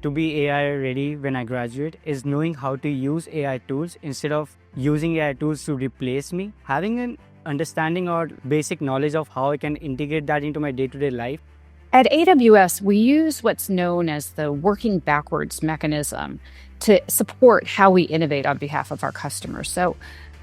to be AI ready when I graduate is knowing how to use AI tools instead of using AI tools to replace me. Having an understanding or basic knowledge of how I can integrate that into my day-to-day life. At AWS, we use what's known as the working backwards mechanism to support how we innovate on behalf of our customers. So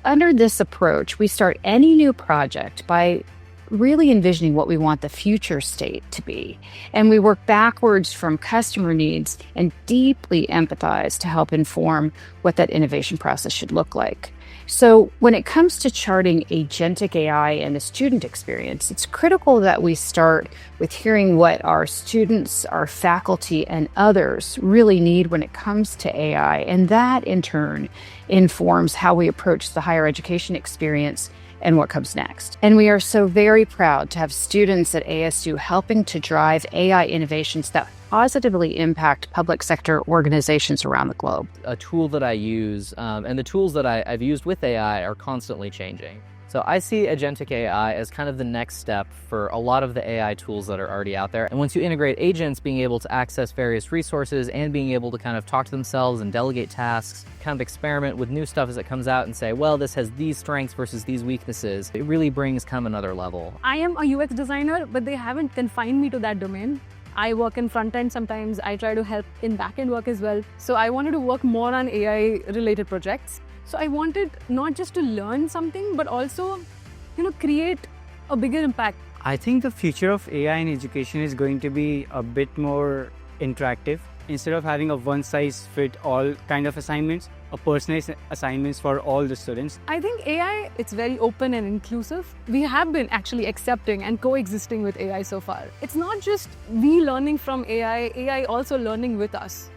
under this approach, we start any new project by really envisioning what we want the future state to be. And we work backwards from customer needs and deeply empathize to help inform what that innovation process should look like. So when it comes to charting agentic AI and the student experience, it's critical that we start with hearing what our students, our faculty, and others really need when it comes to AI. And that, in turn, informs how we approach the higher education experience and what comes next. And we are so very proud to have students at ASU helping to drive AI innovations that positively impact public sector organizations around the globe. A tool that I use, and the tools that I've used with AI are constantly changing. So I see Agentic AI as kind of the next step for a lot of the AI tools that are already out there. And once you integrate agents, being able to access various resources and being able to kind of talk to themselves and delegate tasks, kind of experiment with new stuff as it comes out and say, well, this has these strengths versus these weaknesses, it really brings kind of another level. I am a UX designer, but they haven't confined me to that domain. I work in front end sometimes. I try to help in back end work as well. So I wanted to work more on AI related projects. So I wanted not just to learn something, but also, create a bigger impact. I think the future of AI in education is going to be a bit more interactive. Instead of having a one-size-fits-all kind of assignments, a personalized assignments for all the students. I think AI, it's very open and inclusive. We have been actually accepting and coexisting with AI so far. It's not just we learning from AI, AI also learning with us.